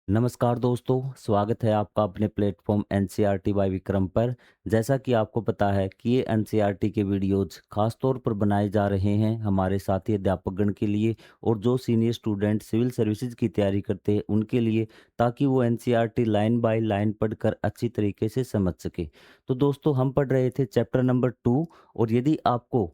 नमस्कार दोस्तों, स्वागत है आपका अपने प्लेटफॉर्म एनसीईआरटी बाय विक्रम पर। जैसा कि आपको पता है कि ये एनसीईआरटी के वीडियोज़ खास तौर पर बनाए जा रहे हैं हमारे साथी अध्यापकगण के लिए और जो सीनियर स्टूडेंट सिविल सर्विसेज की तैयारी करते हैं उनके लिए, ताकि वो एनसीईआरटी लाइन बाय लाइन पढ़कर अच्छी तरीके से समझ सके। तो दोस्तों, हम पढ़ रहे थे चैप्टर नंबर 2। और यदि आपको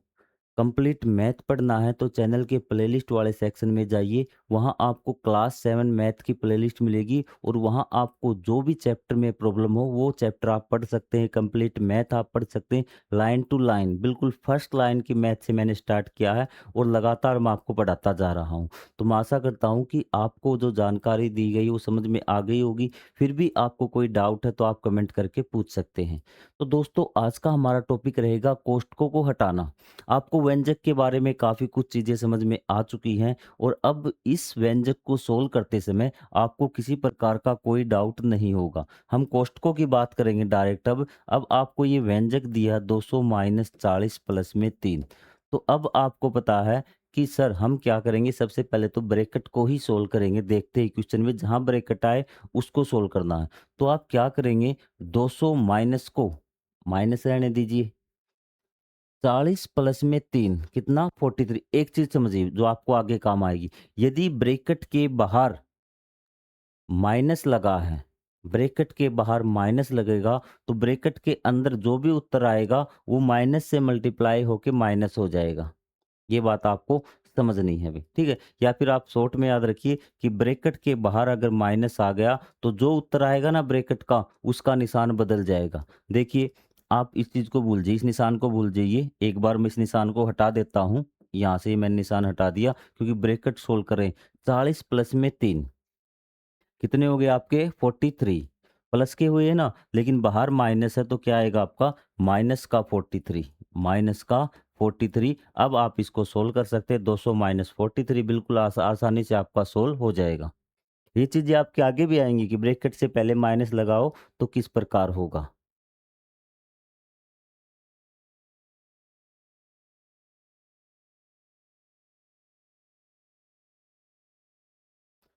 कंप्लीट मैथ पढ़ना है तो चैनल के प्लेलिस्ट वाले सेक्शन में जाइए। वहाँ आपको क्लास 7 मैथ की प्लेलिस्ट मिलेगी और वहाँ आपको जो भी चैप्टर में प्रॉब्लम हो वो चैप्टर आप पढ़ सकते हैं। कंप्लीट मैथ आप पढ़ सकते हैं लाइन टू लाइन, बिल्कुल फर्स्ट लाइन की मैथ से मैंने स्टार्ट किया है और लगातार मैं आपको पढ़ाता जा रहा हूँ। तो मैं आशा करता हूँ कि आपको जो जानकारी दी गई वो समझ में आ गई होगी। फिर भी आपको कोई डाउट है तो आप कमेंट करके पूछ सकते हैं। तो दोस्तों, आज का हमारा टॉपिक रहेगा कोष्ठकों को हटाना। आपको व्यंजक के बारे में काफ़ी कुछ चीज़ें समझ में आ चुकी हैं और अब इस व्यंजक को सोल्व करते समय आपको किसी प्रकार का कोई डाउट नहीं होगा। हम कोष्ठकों की बात करेंगे डायरेक्ट अब आपको ये व्यंजक दिया 200 माइनस 40 प्लस में 3। तो अब आपको पता है कि सर हम क्या करेंगे। सबसे पहले तो ब्रैकेट को ही सोल्व करेंगे, देखते ही क्वेश्चन में जहाँ ब्रैकेट आए उसको सोल्व करना है। तो आप क्या करेंगे, 200 माइनस को माइनस रहने दीजिए, 40 प्लस में 3 कितना 43। एक चीज समझिए जो आपको आगे काम आएगी। यदि ब्रैकेट के बाहर माइनस लगा है, ब्रैकेट के बाहर माइनस लगेगा तो ब्रैकेट के अंदर जो भी उत्तर आएगा वो माइनस से मल्टीप्लाई होके माइनस हो जाएगा। ये बात आपको समझनी है भाई, ठीक है। या फिर आप शॉर्ट में याद रखिए कि ब्रैकेट के बाहर अगर माइनस आ गया तो जो उत्तर आएगा ना ब्रैकेट का, उसका निशान बदल जाएगा। देखिए, आप इस चीज को भूल जाइए, इस निशान को भूल जाइए। एक बार मैं इस निशान को हटा देता हूँ, यहाँ से ही मैंने निशान हटा दिया क्योंकि ब्रैकेट सोल्व करें। 40 प्लस में 3 कितने हो गए आपके 43। प्लस के हुए है ना, लेकिन बाहर माइनस है तो क्या आएगा आपका माइनस का 43, माइनस का 43। अब आप इसको सोल्व कर सकते हैं। 200 माइनस 43 बिल्कुल आसानी से आपका सोल्व हो जाएगा। ये चीजें आपके आगे भी आएंगी कि ब्रैकेट से पहले माइनस लगाओ तो किस प्रकार होगा।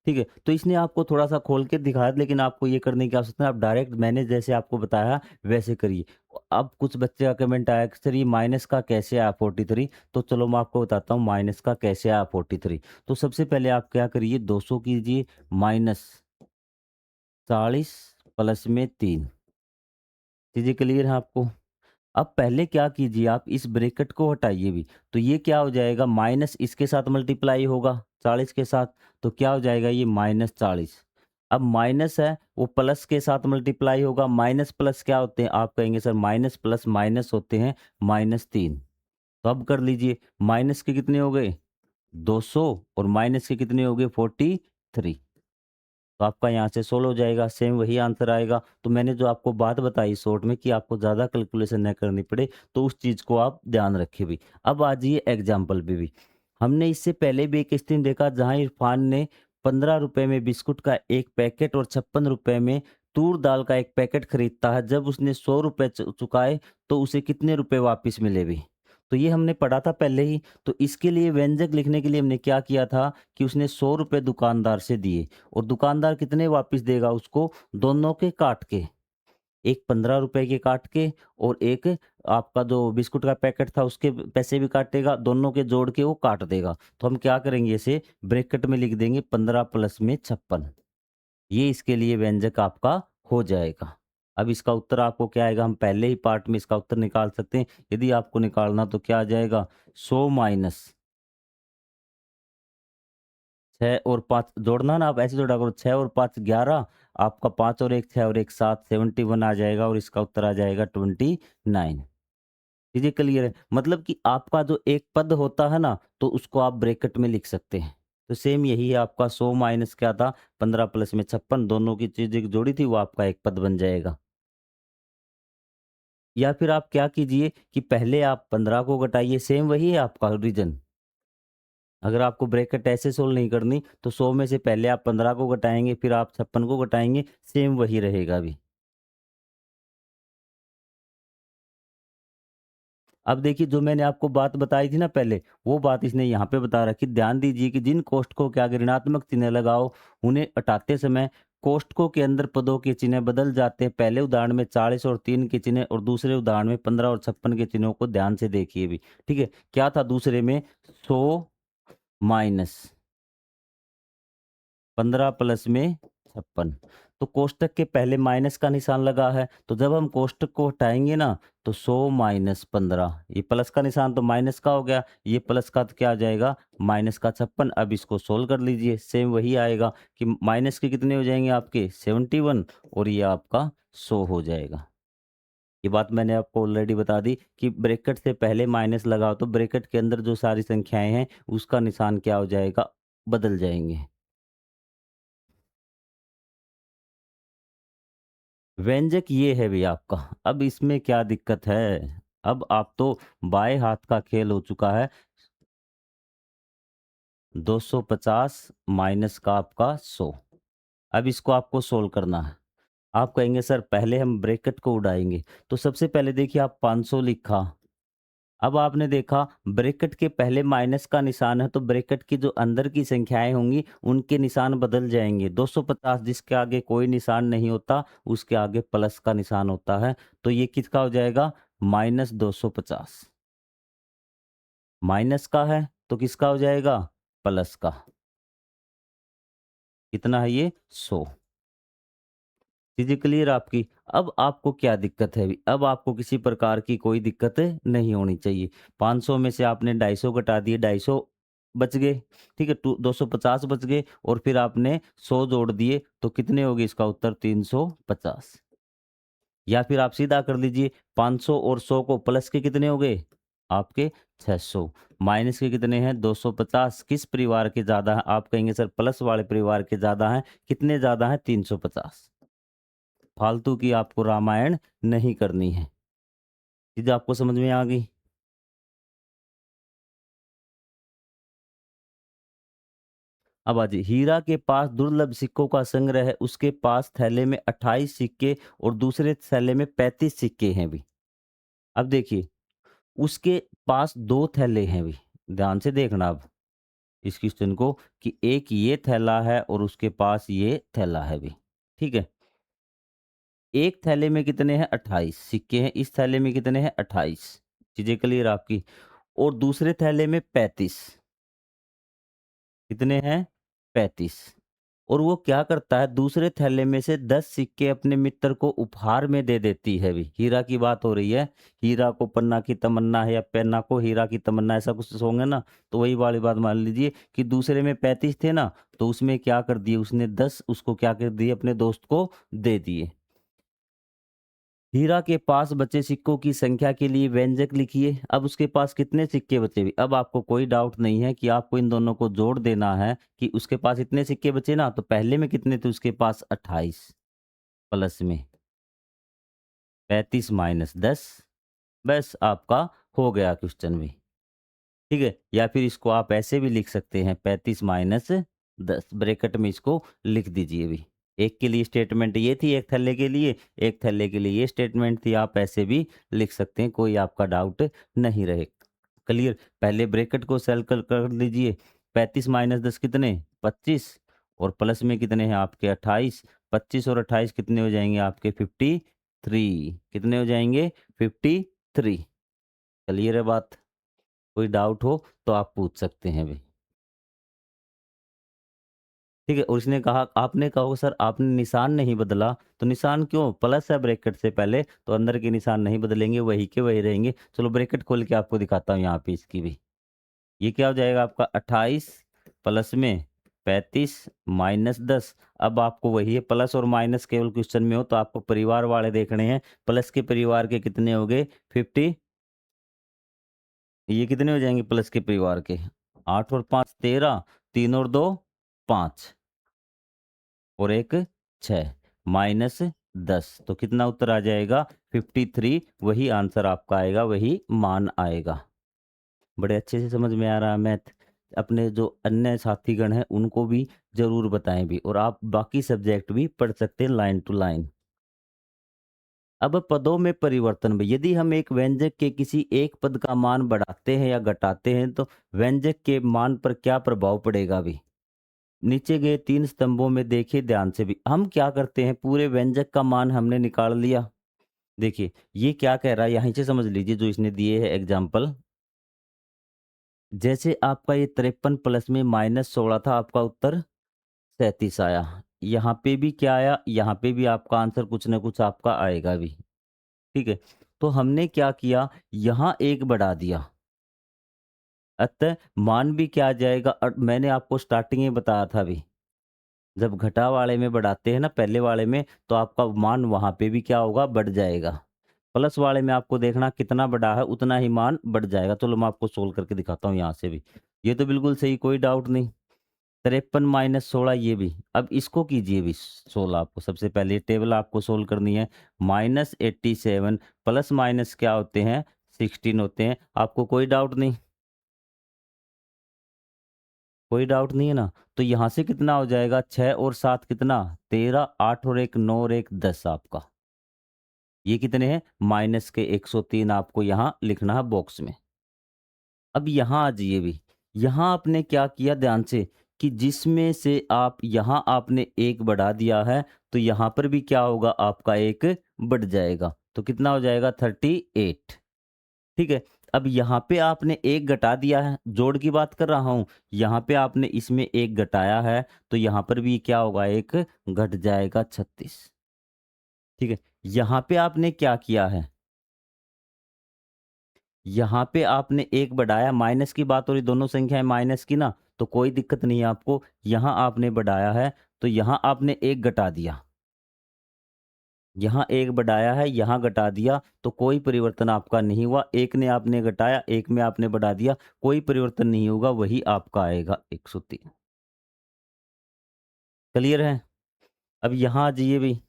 ठीक है, तो इसने आपको थोड़ा-सा खोल के दिखाया, लेकिन आपको ये करने की आवश्यकता है, आप डायरेक्ट मैंने जैसे आपको बताया वैसे करिए। अब कुछ बच्चे का कमेंट आया कि सर ये माइनस का कैसे आया 43। तो चलो मैं आपको बताता हूँ माइनस का कैसे आया 43। तो सबसे पहले आप क्या करिए, 200 कीजिए माइनस 40 प्लस में 3। चीज़ें क्लियर हैं आपको? अब पहले क्या कीजिए, आप इस ब्रैकेट को हटाइए भी। तो ये क्या हो जाएगा, माइनस इसके साथ मल्टीप्लाई होगा 40 के साथ, तो क्या हो जाएगा ये माइनस 40। अब माइनस है वो प्लस के साथ मल्टीप्लाई होगा। माइनस प्लस क्या होते हैं, आप कहेंगे सर माइनस प्लस माइनस होते हैं -3। तो अब कर लीजिए, माइनस के कितने हो गए 200 और माइनस के कितने हो गए 43। तो आपका यहाँ से सोल्व हो जाएगा, सेम वही आंसर आएगा। तो मैंने जो आपको बात बताई शॉर्ट में कि आपको ज़्यादा कैलकुलेशन न करनी पड़े, तो उस चीज़ को आप ध्यान रखिए भी। अब आ जाइए एग्जाम्पल पे भी। हमने इससे पहले भी एक स्थिति देखा जहाँ इरफान ने 15 रुपए में बिस्कुट का एक पैकेट और 56 रुपए में तूर दाल का एक पैकेट खरीदता है। जब उसने 100 रुपए चुकाए तो उसे कितने रुपए वापस मिले भी। तो ये हमने पढ़ा था पहले ही। तो इसके लिए व्यंजक लिखने के लिए हमने क्या किया था कि उसने 100 रुपए दुकानदार से दिए और दुकानदार कितने वापस देगा उसको, दोनों के काट के। एक 15 रुपए के काट के और एक आपका जो बिस्कुट का पैकेट था उसके पैसे भी काटेगा, दोनों के जोड़ के वो काट देगा। तो हम क्या करेंगे, इसे ब्रैकेट में लिख देंगे 15 प्लस में 56। ये इसके लिए व्यंजक आपका हो जाएगा। अब इसका उत्तर आपको क्या आएगा, हम पहले ही पार्ट में इसका उत्तर निकाल सकते हैं। यदि आपको निकालना तो क्या आ जाएगा, 100 माइनस 6 और 5 जोड़ना ना, आप ऐसे जोड़ा करो, 6 और 5 11। आपका 5 और 1 6 और 1 7 71 आ जाएगा और इसका उत्तर आ जाएगा 29। चीज़ें क्लियर है? मतलब कि आपका जो एक पद होता है ना, तो उसको आप ब्रैकेट में लिख सकते हैं। तो सेम यही है आपका 100 माइनस क्या था 15 प्लस में 56, दोनों की चीज़ें जोड़ी थी वो आपका एक पद बन जाएगा। या फिर आप क्या कीजिए कि पहले आप 15 को घटाइए, सेम वही है आपका रीज़न। अगर आपको ब्रैकेट ऐसे सोल्व नहीं करनी तो 100 में से पहले आप 15 को घटाएँगे, फिर आप 56 को घटाएँगे, सेम वही रहेगा अभी। अब देखिए, जो मैंने आपको बात बताई थी ना पहले, वो बात इसने यहाँ पे बता रखी। ध्यान दीजिए कि जिन कोष्ठकों के आगे ऋणात्मक चिन्ह लगाओ, उन्हें हटाते समय कोष्ठकों के अंदर पदों के चिन्ह बदल जाते हैं। पहले उदाहरण में 40 और 3 के चिन्ह और दूसरे उदाहरण में 15 और 56 के चिन्हों को ध्यान से देखिए भी। ठीक है? क्या था दूसरे में 100 माइनस 15 प्लस में 56। तो कोष्ठक के पहले माइनस का निशान लगा है, तो जब हम कोष्ठक को हटाएँगे ना, तो 100 माइनस 15, ये प्लस का निशान तो माइनस का हो गया, ये प्लस का तो क्या आ जाएगा माइनस का 56। अब इसको सोल्व कर लीजिए, सेम वही आएगा कि माइनस के कितने हो जाएँगे आपके 71 और ये आपका 100 हो जाएगा। ये बात मैंने आपको ऑलरेडी बता दी कि ब्रैकेट से पहले माइनस लगाओ तो ब्रैकेट के अंदर जो सारी संख्याएँ हैं, उसका निशान क्या हो जाएगा, बदल जाएँगे। व्यंजक ये है भई आपका, अब इसमें क्या दिक्कत है? अब आप तो बाएँ हाथ का खेल हो चुका है, 250 माइनस का आपका 100। अब इसको आपको सोल्व करना है। आप कहेंगे सर पहले हम ब्रैकेट को उड़ाएँगे, तो सबसे पहले देखिए आप 500 लिखा, अब आपने देखा ब्रैकेट के पहले माइनस का निशान है, तो ब्रैकेट की जो अंदर की संख्याएँ होंगी, उनके निशान बदल जाएँगे। 250 जिसके आगे कोई निशान नहीं होता, उसके आगे प्लस का निशान होता है। तो ये किसका हो जाएगा? माइनस 250। माइनस का है, तो किसका हो जाएगा? प्लस का। कितना है ये? 100। चीज़ें क्लियर आपकी? अब आपको क्या दिक्कत है अभी? अब आपको किसी प्रकार की कोई दिक्कत नहीं होनी चाहिए। 500 में से आपने 250 घटा दिए, 250 बच गए, ठीक है? 250 बच गए और फिर आपने 100 जोड़ दिए, तो कितने हो गए इसका उत्तर 350। या फिर आप सीधा कर लीजिए 500 और 100 को प्लस के कितने हो गए? आपके 600 माइनस के कितने हैं 250 किस परिवार के ज़्यादा हैं? आप कहेंगे सर प्लस वाले परिवार के ज़्यादा हैं। कितने ज़्यादा हैं? 350। फालतू की आपको रामायण नहीं करनी है। चीज़ आपको समझ में आ गई? अब आ जाइए, हीरा के पास दुर्लभ सिक्कों का संग्रह है, उसके पास थैले में 28 सिक्के और दूसरे थैले में 35 सिक्के हैं भी। अब देखिए, उसके पास 2 थैले हैं भी। ध्यान से देखना अब इस क्वेश्चन को कि एक ये थैला है और उसके पास ये थैला है भी। ठीक है? एक थैले में कितने हैं 28 सिक्के हैं, इस थैले में कितने हैं 28। चीज़ें क्लियर आपकी? और दूसरे थैले में 35। कितने हैं? 35। और वो क्या करता है दूसरे थैले में से 10 सिक्के अपने मित्र को उपहार में दे देती है भी। हीरा की बात हो रही है। हीरा को पन्ना की तमन्ना है या पन्ना को हीरा की तमन्ना, ऐसा कुछ सॉन्ग है ना? तो वही वाली बात मान लीजिए कि दूसरे में 35 थे ना, तो उसमें क्या कर दिए उसने 10 उसको क्या कर दिए अपने दोस्त को दे दिए। हीरा के पास बचे सिक्कों की संख्या के लिए व्यंजक लिखिए। अब उसके पास कितने सिक्के बचे हुए? अब आपको कोई डाउट नहीं है कि आपको इन दोनों को जोड़ देना है कि उसके पास इतने सिक्के बचे ना, तो पहले में कितने थे उसके पास 28 प्लस में 35 माइनस 10, बस आपका हो गया क्वेश्चन भी। ठीक है? या फिर इसको आप ऐसे भी लिख सकते हैं 35 माइनस 10 ब्रैकेट में इसको लिख दीजिए भी। एक के लिए स्टेटमेंट ये थी, एक थैले के लिए, एक थैले के लिए ये स्टेटमेंट थी। आप ऐसे भी लिख सकते हैं, कोई आपका डाउट नहीं रहे। क्लियर? पहले ब्रैकेट को सेल कर लीजिए। 35 माइनस 10 कितने? 25 और प्लस में कितने हैं आपके 28। 25 और 28 कितने हो जाएँगे आपके 53। कितने हो जाएँगे? 53। क्लियर है बात? कोई डाउट हो तो आप पूछ सकते हैं भी। ठीक है? और उसने कहा आपने कहा होगा सर आपने निशान नहीं बदला, तो निशान क्यों? प्लस है ब्रैकेट से पहले, तो अंदर के निशान नहीं बदलेंगे, वही के वही रहेंगे। चलो ब्रैकेट खोल के आपको दिखाता हूँ यहाँ पे इसकी भी। ये क्या हो जाएगा आपका 28 प्लस में 35 माइनस 10। अब आपको वही है प्लस और माइनस केवल क्वेश्चन में हो तो आपको परिवार वाले देखने हैं। प्लस के परिवार के कितने हो गए? 50। ये कितने हो जाएँगे प्लस के परिवार के? 8 और 5 13, 3 और 2 5 और 1 6 माइनस 10 तो कितना उत्तर आ जाएगा? 53। वही आंसर आपका आएगा, वही मान आएगा। बड़े अच्छे से समझ में आ रहा है मैथ। अपने जो अन्य साथीगण हैं उनको भी ज़रूर बताएँ भी और आप बाकी सब्जेक्ट भी पढ़ सकते हैं लाइन टू लाइन। अब पदों में परिवर्तन में यदि हम एक व्यंजक के किसी एक पद का मान बढ़ाते हैं या घटाते हैं तो व्यंजक के मान पर क्या प्रभाव पड़ेगा भी? नीचे गए 3 स्तंभों में देखिए ध्यान से भी। हम क्या करते हैं, पूरे व्यंजक का मान हमने निकाल लिया। देखिए, ये क्या कह रहा है यहीं से समझ लीजिए जो इसने दिए है एग्ज़ाम्पल। जैसे आपका ये 53 प्लस में -16 था, आपका उत्तर 37 आया। यहाँ पे भी क्या आया, यहाँ पे भी आपका आंसर कुछ ना कुछ आपका आएगा भी। ठीक है? तो हमने क्या किया, यहाँ 1 बढ़ा दिया। अतः मान भी क्या आ जाएगा, मैंने आपको स्टार्टिंग में बताया था अभी, जब घटा वाले में बढ़ाते हैं ना पहले वाले में, तो आपका मान वहाँ पे भी क्या होगा, बढ़ जाएगा। प्लस वाले में आपको देखना कितना बढ़ा है उतना ही मान बढ़ जाएगा। चलो मैं आपको सोल्व करके दिखाता हूँ यहाँ से भी। ये तो बिल्कुल सही, कोई डाउट नहीं। 53 माइनस 16 ये भी। अब इसको कीजिए भी सोल्व। आपको सबसे पहले ये टेबल आपको सोल्व करनी है। -87 प्लस माइनस क्या होते हैं, 16 होते हैं। आपको कोई डाउट नहीं? कोई डाउट नहीं है ना? तो यहाँ से कितना हो जाएगा, 6 और 7 कितना, 13, 8 और 1 9 और 1 10 आपका। ये कितने हैं, माइनस के 103 आपको यहाँ लिखना है बॉक्स में। अब यहाँ आ जाइए भी। यहाँ आपने क्या किया ध्यान से, कि जिसमें से आप यहाँ आपने 1 बढ़ा दिया है, तो यहाँ पर भी क्या होगा, आपका 1 बढ़ जाएगा। तो कितना हो जाएगा, 38। ठीक है? अब यहाँ पे आपने 1 घटा दिया है, जोड़ की बात कर रहा हूँ। यहाँ पे आपने इसमें 1 घटाया है, तो यहाँ पर भी क्या होगा, 1 घट जाएगा, 36। ठीक है? यहाँ पे आपने क्या किया है, यहाँ पे आपने 1 बढ़ाया, माइनस की बात हो रही, दोनों संख्याएँ माइनस की ना, तो कोई दिक्कत नहीं है आपको। यहाँ आपने बढ़ाया है, तो यहाँ आपने 1 घटा दिया। यहाँ 1 बढ़ाया है, यहाँ घटा दिया, तो कोई परिवर्तन आपका नहीं हुआ। 1 ने आपने घटाया, 1 में आपने बढ़ा दिया, कोई परिवर्तन नहीं होगा, वही आपका आएगा 103। क्लियर है? अब यहाँ आ जाइए भई,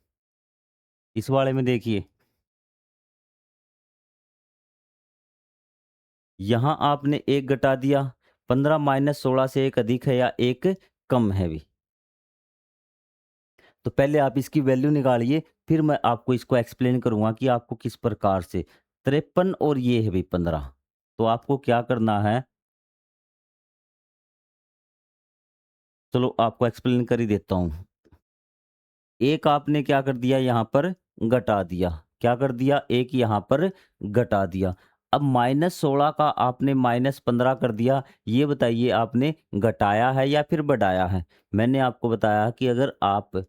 इस वाले में देखिए। यहाँ आपने 1 घटा दिया, 15 माइनस 16 से 1 अधिक है या 1 कम है भी। तो पहले आप इसकी वैल्यू निकालिए, फिर मैं आपको इसको एक्सप्लेन करूँगा कि आपको किस प्रकार से। 53 और ये है भई 15, तो आपको क्या करना है, चलो आपको एक्सप्लेन कर ही देता हूँ। एक आपने क्या कर दिया, यहाँ पर घटा दिया। क्या कर दिया, एक यहाँ पर घटा दिया। अब -16 का आपने -15 कर दिया। ये बताइए, आपने घटाया है या फिर बढ़ाया है? मैंने आपको बताया कि अगर आप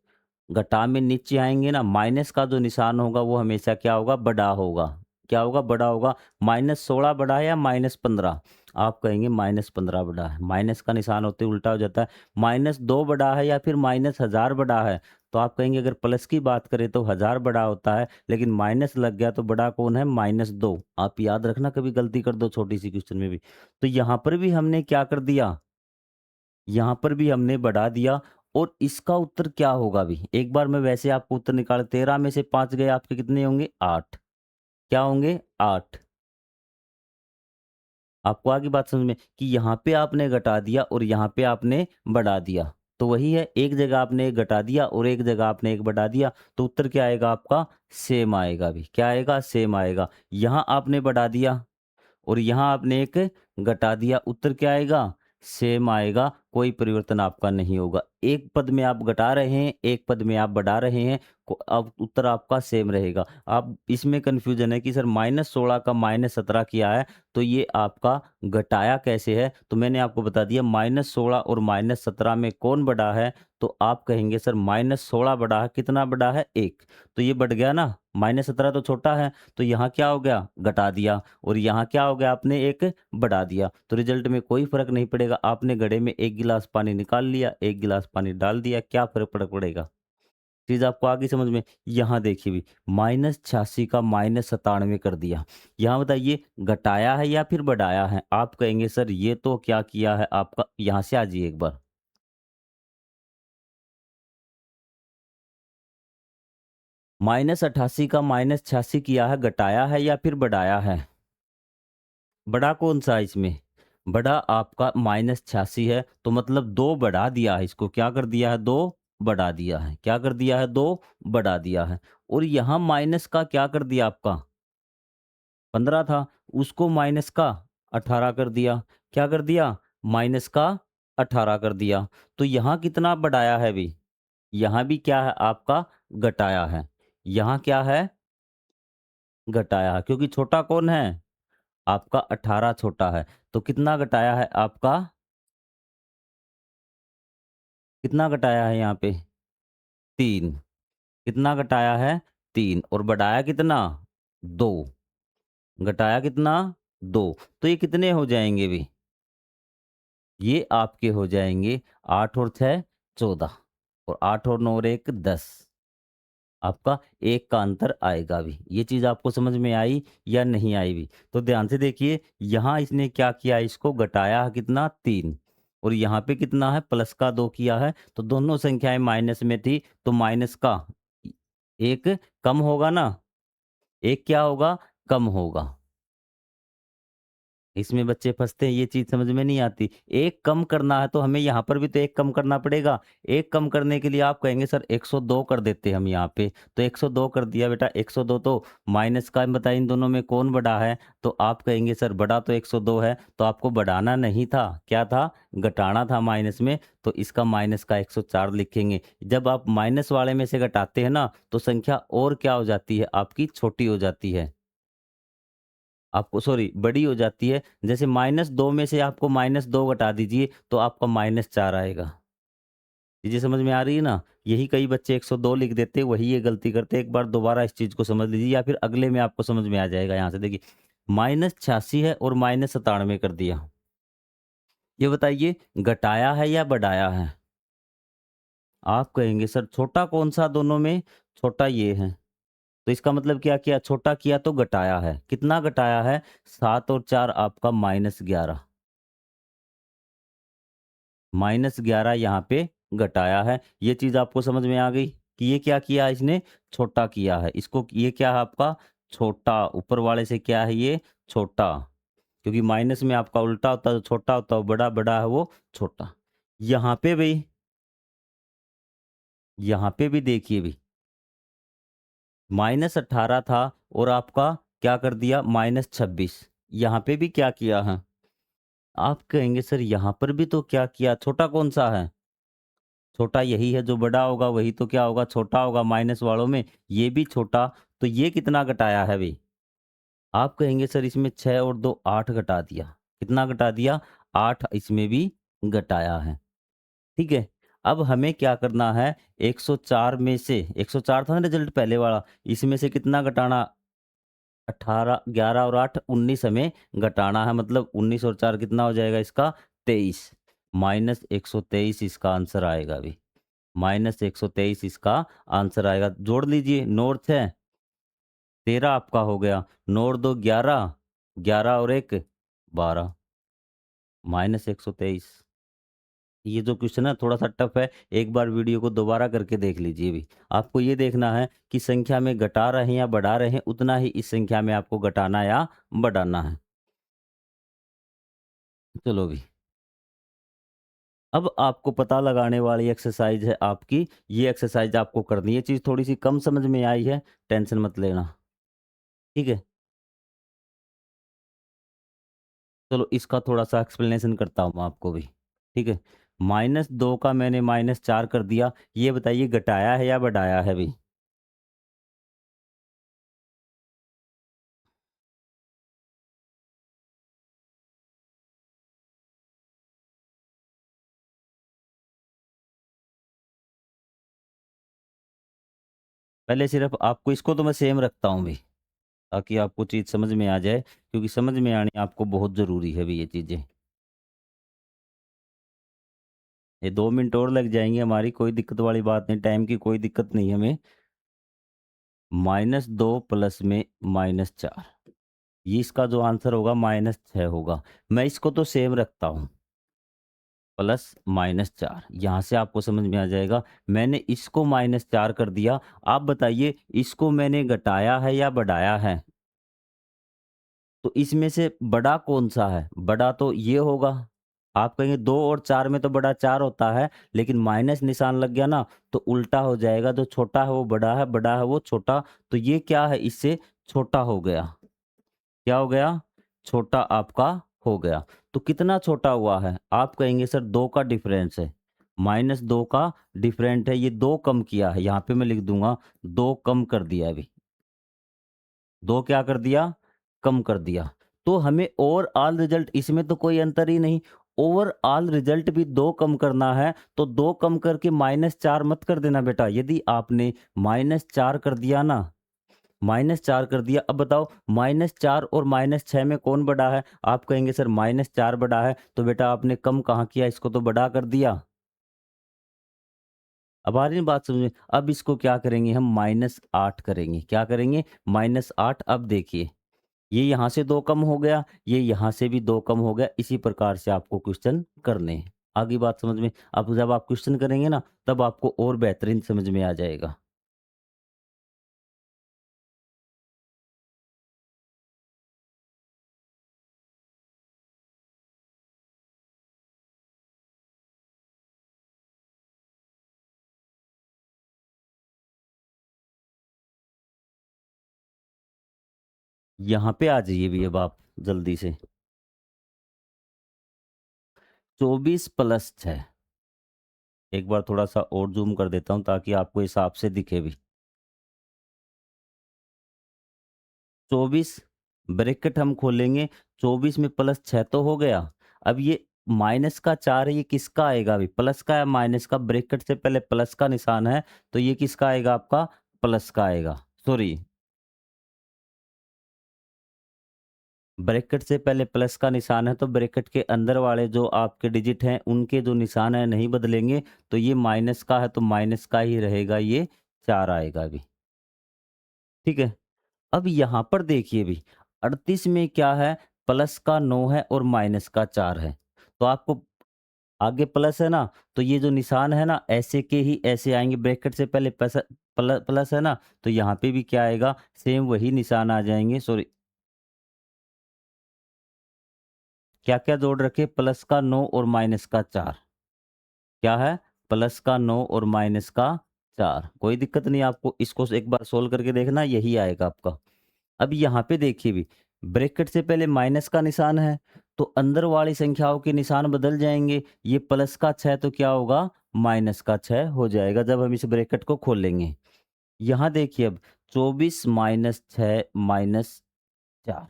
घटा में नीचे आएँगे ना, माइनस का जो निशान होगा वो हमेशा क्या होगा, बड़ा होगा। क्या होगा, बड़ा होगा। -16 बड़ा है या -15? आप कहेंगे -15 बड़ा है। माइनस का निशान होते ही उल्टा हो जाता है। -2 बड़ा है या फिर -1000 बड़ा है? तो आप कहेंगे अगर प्लस की बात करें तो 1000 बड़ा होता है, लेकिन माइनस लग गया तो बड़ा कौन है, -2। आप याद रखना, कभी गलती कर दो छोटी-सी क्वेश्चन में भी। तो यहाँ पर भी हमने क्या कर दिया, यहाँ पर भी हमने बढ़ा दिया, और इसका उत्तर क्या होगा अभी? एक बार मैं वैसे आपको उत्तर निकाल, 13 में से 5 गए, आपके कितने होंगे, 8। क्या होंगे, 8। आपको आ गई बात समझ में, कि यहाँ पे आपने घटा दिया और यहाँ पे आपने बढ़ा दिया। तो वही है, एक जगह आपने एक घटा दिया और एक जगह आपने एक बढ़ा दिया, तो उत्तर क्या आएगा आपका, सेम आएगा अभी। क्या आएगा, सेम आएगा। यहाँ आपने बढ़ा दिया और यहाँ आपने एक घटा दिया, उत्तर क्या आएगा, सेम आएगा, कोई परिवर्तन आपका नहीं होगा। एक पद में आप घटा रहे हैं, एक पद में आप बढ़ा रहे हैं, अब उत्तर आपका सेम रहेगा। आप इसमें कन्फ्यूजन है कि सर -16 का -17 किया है, तो ये आपका घटाया कैसे है? तो मैंने आपको बता दिया, -16 और -17 में कौन बड़ा है? तो आप कहेंगे सर -16 बड़ा है। कितना बड़ा है, 1। तो ये बढ़ गया ना, -17 तो छोटा है, तो यहाँ क्या हो गया, घटा दिया, और यहाँ क्या हो गया, आपने एक बढ़ा दिया। तो रिजल्ट में कोई फ़र्क नहीं पड़ेगा। आपने घड़े में 1 गिलास पानी निकाल लिया, 1 गिलास पानी डाल दिया, क्या फ़र्क पड़ेगा? चीज़ आपको आ गई समझ में? यहाँ देखिए भी, -86 का -97 कर दिया। यहाँ बताइए, घटाया है या फिर बढ़ाया है? आप कहेंगे सर ये तो क्या किया है आपका, यहाँ से आ जाइए एक बार। -88 का -86 किया है, घटाया है या फिर बढ़ाया है? बड़ा कौन-सा है इसमें? बड़ा आपका -86 है, तो मतलब 2 बढ़ा दिया है इसको। क्या कर दिया है, 2 बढ़ा दिया है। क्या कर दिया है, 2 बढ़ा दिया है। और यहाँ माइनस का क्या कर दिया आपका, 15 था, उसको माइनस का 18 कर दिया। क्या कर दिया, माइनस का 18 कर दिया। तो यहाँ कितना बढ़ाया है अभी? यहाँ भी क्या है आपका? घटाया है। यहाँ क्या है? घटाया है, क्योंकि छोटा कौन है? आपका 18 छोटा है। तो कितना घटाया है आपका? कितना घटाया है यहाँ पे? 3। कितना घटाया है? 3 और बढ़ाया कितना? 2। घटाया कितना? 2। तो ये कितने हो जाएँगे अभी? ये आपके हो जाएँगे 8 और 6 14 और 8 और 9 और 1 10। आपका 1 का अंतर आएगा अभी। ये चीज़ आपको समझ में आई या नहीं आई भी? तो ध्यान से देखिए, यहाँ इसने क्या किया, इसको घटाया कितना? 3 और यहाँ पे कितना है? प्लस का 2 किया है। तो दोनों संख्याएँ माइनस में थी, तो माइनस का 1 कम होगा ना? 1 क्या होगा? कम होगा। इसमें बच्चे फँसते हैं, ये चीज़ समझ में नहीं आती। 1 कम करना है तो हमें यहाँ पर भी तो 1 कम करना पड़ेगा। 1 कम करने के लिए आप कहेंगे सर 102 कर देते हम यहाँ पे। तो 102 कर दिया बेटा, 102 तो माइनस का बताइए इन दोनों में कौन बड़ा है? तो आप कहेंगे सर बड़ा तो 102 है, तो आपको बढ़ाना नहीं था, क्या था? घटाना था माइनस में, तो इसका माइनस का 104 लिखेंगे। जब आप माइनस वाले में से घटाते हैं ना, तो संख्या और क्या हो जाती है? आपकी छोटी हो जाती है। आपको सॉरी बड़ी हो जाती है। जैसे -2 में से आपको -2 घटा दीजिए तो आपका -4 आएगा। चीज़ें समझ में आ रही है ना? यही कई बच्चे 102 लिख देते हैं, वही ये गलती करते हैं। एक बार दोबारा इस चीज़ को समझ लीजिए या फिर अगले में आपको समझ में आ जाएगा। यहाँ से देखिए -86 है और -97 कर दिया। ये बताइए घटाया है या बढ़ाया है? आप कहेंगे सर छोटा कौन-सा दोनों में? छोटा ये है। तो इसका मतलब क्या किया? छोटा किया तो घटाया है। कितना घटाया है? 7 और 4 आपका -11। -11 यहाँ पे घटाया है। ये चीज़ आपको समझ में आ गई कि ये क्या किया इसने? छोटा किया है। इसको ये क्या है आपका? छोटा। ऊपर वाले से क्या है ये? छोटा। क्योंकि माइनस में आपका उल्टा होता है, तो छोटा होता है, बड़ा, बड़ा है वो छोटा। यहाँ पे भी यहाँ पे भी देखिए भी -18 था और आपका क्या कर दिया? -26। यहाँ पे भी क्या किया है? आप कहेंगे सर यहाँ पर भी तो क्या किया? छोटा कौन-सा है? छोटा यही है, जो बड़ा होगा वही तो क्या होगा? छोटा होगा माइनस वालों में, ये भी छोटा, तो ये कितना घटाया है अभी? आप कहेंगे सर इसमें 6 और 2 8 घटा दिया। कितना घटा दिया? 8 इसमें भी घटाया है। ठीक है? अब हमें क्या करना है? 104 में से 104 था ना रिज़ल्ट पहले वाला, इसमें से कितना घटाना? 18 11 और 8 19 हमें घटाना है, मतलब 19 और 4 कितना हो जाएगा इसका? 23 माइनस 123 इसका आंसर आएगा अभी। -123 इसका आंसर आएगा। जोड़ लीजिए 9 और 6 13 आपका हो गया। 9 और 2 11 11 और 1 12 -123। ये जो क्वेश्चन है थोड़ा-सा टफ है। एक बार वीडियो को दोबारा करके देख लीजिए भी। आपको ये देखना है कि संख्या में घटा रहे हैं या बढ़ा रहे हैं, उतना ही इस संख्या में आपको घटाना या बढ़ाना है। चलो भी। अब आपको पता लगाने वाली एक्सरसाइज़ है आपकी, ये एक्सरसाइज़ आपको करनी है। ये चीज़ थोड़ी-सी कम समझ में आई है, टेंशन मत लेना। ठीक है? चलो इसका थोड़ा-सा एक्सप्लेनेशन करता हूँ मैं आपको भी, ठीक है? -2 का मैंने -4 कर दिया, ये बताइए घटाया है या बढ़ाया है अभी? पहले सिर्फ़ आपको इसको तो मैं सेम रखता हूँ अभी, ताकि आपको चीज़ समझ में आ जाए, क्योंकि समझ में आनी आपको बहुत ज़रूरी है अभी ये चीज़ें। ये 2 मिनट और लग जाएँगे हमारी, कोई दिक्कत वाली बात नहीं, टाइम की कोई दिक्कत नहीं हमें। -2 प्लस में -4, ये इसका जो आंसर होगा -6 होगा। मैं इसको तो सेम रखता हूँ। प्लस -4 यहाँ से आपको समझ में आ जाएगा। मैंने इसको -4 कर दिया। आप बताइए इसको मैंने घटाया है या बढ़ाया है? तो इसमें से बड़ा कौन-सा है? बड़ा तो ये होगा। आप कहेंगे 2 और 4 में तो बड़ा 4 होता है, लेकिन माइनस निशान लग गया ना, तो उल्टा हो जाएगा। जो छोटा है वो बड़ा है वो छोटा। तो ये क्या है? इससे छोटा हो गया। क्या हो गया? छोटा आपका हो गया। तो कितना छोटा हुआ है? आप कहेंगे सर 2 का डिफरेंस है। -2 का डिफरेंट है, ये 2 कम किया है। यहाँ पे मैं लिख दूँगा 2 कम कर दिया अभी। 2 क्या कर दिया? कम कर दिया। तो हमें ओवरऑल रिज़ल्ट इसमें तो कोई अंतर ही नहीं। ओवरऑल रिज़ल्ट भी 2 कम करना है, तो 2 कम करके -4 मत कर देना बेटा। यदि आपने -4 कर दिया ना, -4 कर दिया, अब बताओ -4 और -6 में कौन बड़ा है? आप कहेंगे सर -4 बड़ा है, तो बेटा आपने कम कहाँ किया? इसको तो बड़ा कर दिया। अब आ रही है बात समझ में? अब इसको क्या करेंगे हम? -8 करेंगे। क्या करेंगे? -8। अब देखिए, ये यहाँ से 2 कम हो गया, ये यहाँ से भी 2 कम हो गया। इसी प्रकार से आपको क्वेश्चन करने हैं। आ गई बात समझ में? अब जब आप क्वेश्चन करेंगे ना, तब आपको और बेहतरीन समझ में आ जाएगा। यहाँ पे आ जाइए भी अब आप जल्दी से। 24 प्लस 6, एक बार थोड़ा-सा और ज़ूम कर देता हूँ ताकि आपको हिसाब से दिखे भी। 24 ब्रैकेट हम खोलेंगे, 24 में प्लस 6 तो हो गया। अब ये माइनस का 4 है, ये किसका आएगा अभी? प्लस का या माइनस का? ब्रैकेट से पहले प्लस का निशान है, तो ये किसका आएगा आपका? प्लस का आएगा। सॉरी, ब्रैकेट से पहले प्लस का निशान है, तो ब्रैकेट के अंदर वाले जो आपके डिजिट हैं, उनके जो निशान है नहीं बदलेंगे। तो ये माइनस का है, तो माइनस का ही रहेगा, ये 4 आएगा अभी। ठीक है? अब यहाँ पर देखिए भी 38 में क्या है? प्लस का 9 है और माइनस का 4 है। तो आपको आगे प्लस है ना, तो ये जो निशान है ना, ऐसे के ही ऐसे आएँगे। ब्रैकेट से पहले प्लस है ना, तो यहाँ पे भी क्या आएगा? सेम वही निशान आ जाएँगे। सॉरी, क्या-क्या जोड़ रखे? प्लस का 9 और माइनस का 4। क्या है? प्लस का 9 और माइनस का 4। कोई दिक्कत नहीं आपको, इसको एक बार सोल्व करके देखना, यही आएगा आपका। अब यहाँ पे देखिए भी, ब्रैकेट से पहले माइनस का निशान है, तो अंदर वाली संख्याओं के निशान बदल जाएँगे। ये प्लस का 6 तो क्या होगा? माइनस का 6 हो जाएगा जब हम इस ब्रैकेट को खोलेंगे। यहाँ देखिए अब 24 माइनस 6 माइनस 4,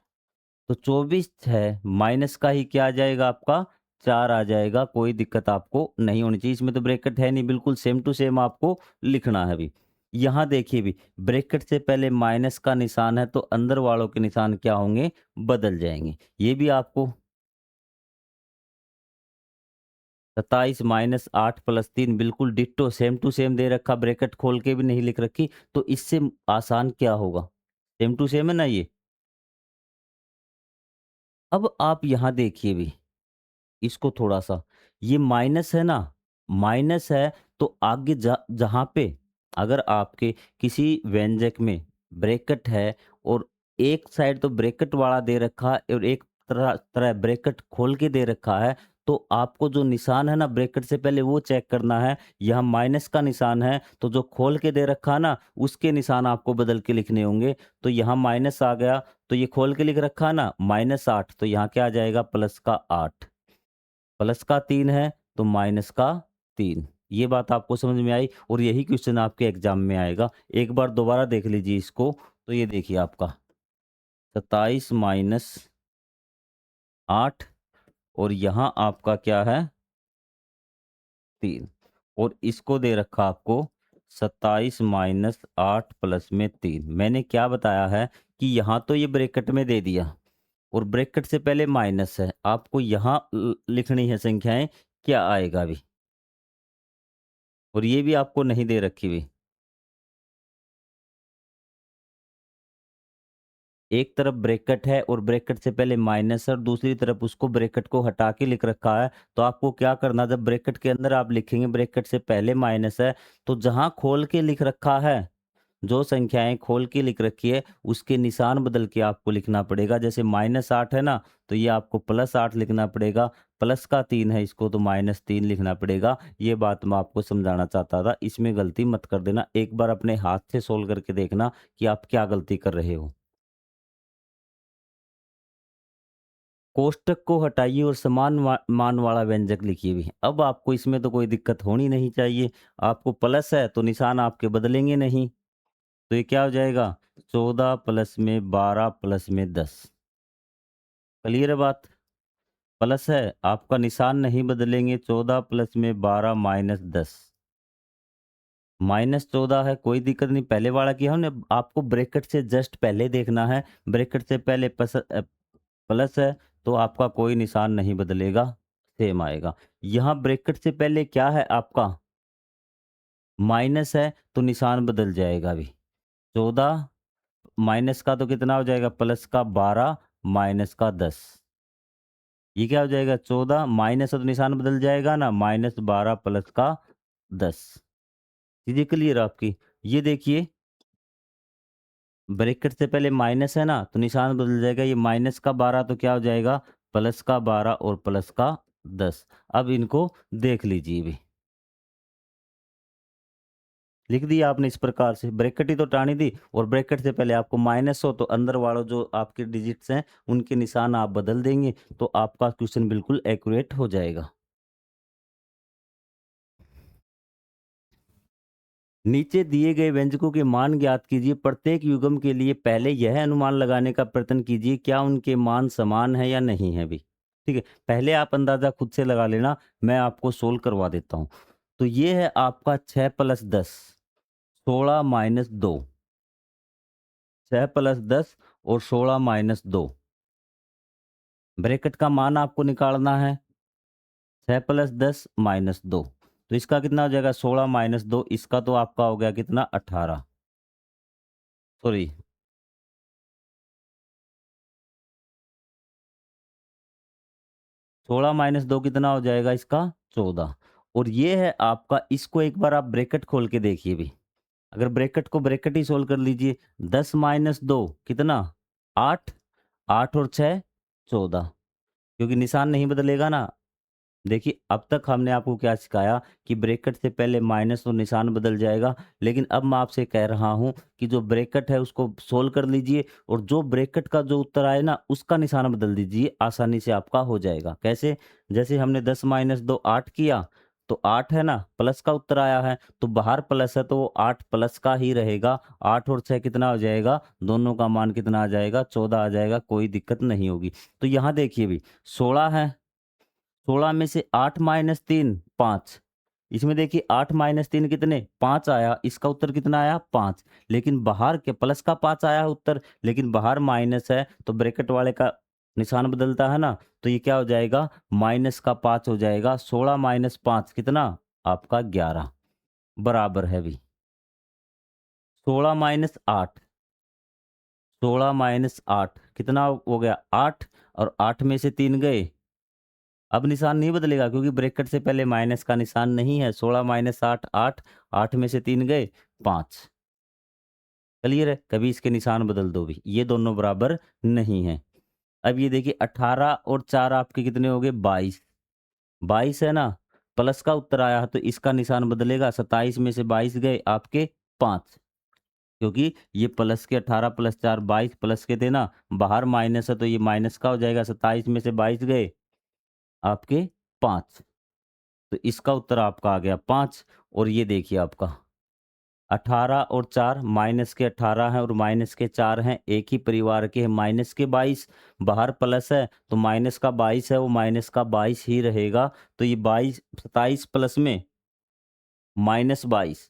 तो 24 6 माइनस का ही क्या आ जाएगा आपका? 4 आ जाएगा। कोई दिक्कत आपको नहीं होनी चाहिए। इसमें तो ब्रैकेट है नहीं, बिल्कुल सेम टू सेम आपको लिखना है अभी। यहाँ देखिए भी, ब्रैकेट से पहले माइनस का निशान है, तो अंदर वालों के निशान क्या होंगे? बदल जाएँगे। ये भी आपको 27 माइनस 8 प्लस 3 बिल्कुल डिट्टो सेम टू सेम दे रखा, ब्रैकेट खोल के भी नहीं लिख रखी, तो इससे आसान क्या होगा? सेम टू सेम है ना ये? अब आप यहाँ देखिए भी, इसको थोड़ा-सा, ये माइनस है ना, माइनस है, तो आगे जहाँ पे अगर आपके किसी व्यंजक में ब्रैकेट है और एक साइड तो ब्रैकेट वाला दे रखा है और एक तरह तरह ब्रैकेट खोल के दे रखा है, तो आपको जो निशान है ना ब्रैकेट से पहले वो चेक करना है। यहाँ माइनस का निशान है, तो जो खोल के दे रखा है ना, उसके निशान आपको बदल के लिखने होंगे। तो यहाँ माइनस आ गया, तो ये खोल के लिख रखा है ना -8, तो यहाँ क्या आ जाएगा? प्लस का 8। प्लस का 3 है, तो माइनस का 3। ये बात आपको समझ में आई और यही क्वेश्चन आपके एग्जाम में आएगा। एक बार दोबारा देख लीजिए इसको, तो ये देखिए आपका 27 माइनस 8 और यहाँ आपका क्या है? 3, और इसको दे रखा आपको 27 माइनस 8 प्लस में 3। मैंने क्या बताया है कि यहाँ तो ये ब्रैकेट में दे दिया और ब्रैकेट से पहले माइनस है। आपको यहाँ लिखनी है संख्याएँ, क्या आएगा अभी? और ये भी आपको नहीं दे रखी हुई। एक तरफ ब्रैकेट है और ब्रैकेट से पहले माइनस है और दूसरी तरफ उसको ब्रैकेट को हटा के लिख रखा है। तो आपको क्या करना, जब ब्रैकेट के अंदर आप लिखेंगे ब्रैकेट से पहले माइनस है, तो जहाँ खोल के लिख रखा है, जो संख्याएँ खोल के लिख रखी है, उसके निशान बदल के आपको लिखना पड़ेगा। जैसे -8 है ना, तो ये आपको +8 लिखना पड़ेगा। प्लस का 3 है, इसको तो -3 लिखना पड़ेगा। ये बात मैं आपको समझाना चाहता था। इसमें गलती मत कर देना। एक बार अपने हाथ से सोल्व करके देखना कि आप क्या गलती कर रहे हो। कोष्ठक को हटाइए और समान मान वाला व्यंजक लिखिए भी। अब आपको इसमें तो कोई दिक्कत होनी नहीं चाहिए। आपको प्लस है तो निशान आपके बदलेंगे नहीं। तो ये क्या हो जाएगा? 14 प्लस में 12 प्लस में 10। क्लियर है बात? प्लस है, आपका निशान नहीं बदलेंगे। 14 प्लस में 12 माइनस 10। -14 है, कोई दिक्कत नहीं। पहले वाला किया हमने, आपको ब्रैकेट से जस्ट पहले देखना है। ब्रैकेट से पहले प्लस है तो आपका कोई निशान नहीं बदलेगा, सेम आएगा। यहाँ ब्रैकेट से पहले क्या है आपका? माइनस है तो निशान बदल जाएगा अभी। 14 माइनस का तो कितना हो जाएगा? प्लस का 12 माइनस का 10। ये क्या हो जाएगा? 14 माइनस है तो निशान बदल जाएगा ना, -12 प्लस का 10। चीज़ें क्लियर आपकी? ये देखिए, ब्रैकेट से पहले माइनस है ना, तो निशान बदल जाएगा। ये माइनस का 12 तो क्या हो जाएगा? प्लस का 12 और प्लस का 10। अब इनको देख लीजिए भी। लिख दिया आपने इस प्रकार से, ब्रैकेट ही तो टानी थी, और ब्रैकेट से पहले आपको माइनस हो तो अंदर वालों जो आपके डिजिट्स हैं उनके निशान आप बदल देंगे, तो आपका क्वेश्चन बिल्कुल एक्यूरेट हो जाएगा। नीचे दिए गए व्यंजकों के मान ज्ञात कीजिए। प्रत्येक युग्म के लिए पहले यह अनुमान लगाने का प्रयत्न कीजिए क्या उनके मान समान है या नहीं है भी। ठीक है, पहले आप अंदाजा खुद से लगा लेना, मैं आपको सोल्व करवा देता हूँ। तो ये है आपका 6 प्लस 10, 16 माइनस 2। 6 प्लस 10 और 16 माइनस 2। ब्रैकेट का मान आपको निकालना है। 6 प्लस 10 माइनस 2, तो इसका कितना हो जाएगा? 16 माइनस 2, इसका तो आपका हो गया कितना? 18। सॉरी, 16 माइनस 2 कितना हो जाएगा इसका? 14। और ये है आपका, इसको एक बार आप ब्रैकेट खोल के देखिए भी। अगर ब्रैकेट को ब्रैकेट ही सोल्व कर लीजिए। 10 माइनस 2 कितना? 8। 8 और 6 14, क्योंकि निशान नहीं बदलेगा ना। देखिए, अब तक हमने आपको क्या सिखाया कि ब्रैकेट से पहले माइनस तो निशान बदल जाएगा, लेकिन अब मैं आपसे कह रहा हूं कि जो ब्रैकेट है उसको सोल्व कर लीजिए, और जो ब्रैकेट का जो उत्तर आए ना उसका निशान बदल दीजिए, आसानी से आपका हो जाएगा। कैसे? जैसे हमने 10 माइनस 2 8 किया, तो 8 है ना, प्लस का उत्तर आया है, तो बाहर प्लस है तो वो 8 प्लस का ही रहेगा। 8 और 6 कितना हो जाएगा? दोनों का मान कितना आ जाएगा? 14 आ जाएगा, कोई दिक्कत नहीं होगी। तो यहाँ देखिए भी, 16 है, 16 में से 8 माइनस 3 5। इसमें देखिए 8 माइनस 3 कितने? 5 आया, इसका उत्तर कितना आया? 5। लेकिन बाहर के प्लस का 5 आया है उत्तर, लेकिन बाहर माइनस है तो ब्रैकेट वाले का निशान बदलता है ना, तो ये क्या हो जाएगा? माइनस का 5 हो जाएगा। 16 माइनस 5 कितना? आपका 11, बराबर है भी। 16 माइनस 8, 16 माइनस 8 कितना हो गया? 8, और 8 में से 3 गए। अब निशान नहीं बदलेगा क्योंकि ब्रैकेट से पहले माइनस का निशान नहीं है। 16 माइनस 8 8, 8 में से 3 गए 5। क्लियर है? कभी इसके निशान बदल दो भी, ये दोनों बराबर नहीं है। अब ये देखिए, 18 और 4 आपके कितने हो गए? 22। 22 है ना, प्लस का उत्तर आया है तो इसका निशान बदलेगा। 27 में से 22 गए आपके 5, क्योंकि ये प्लस के 18 प्लस 4 22 प्लस के थे ना, बाहर माइनस है तो ये माइनस का हो जाएगा। 27 में से 22 गए आपके 5, तो इसका उत्तर आपका आ गया 5। और ये देखिए आपका 18 और 4, माइनस के 18 हैं और माइनस के 4 हैं, एक ही परिवार के हैं। माइनस के 22, बाहर प्लस है तो माइनस का 22 है, वो माइनस का 22 ही रहेगा। तो ये 22 27 प्लस में माइनस 22,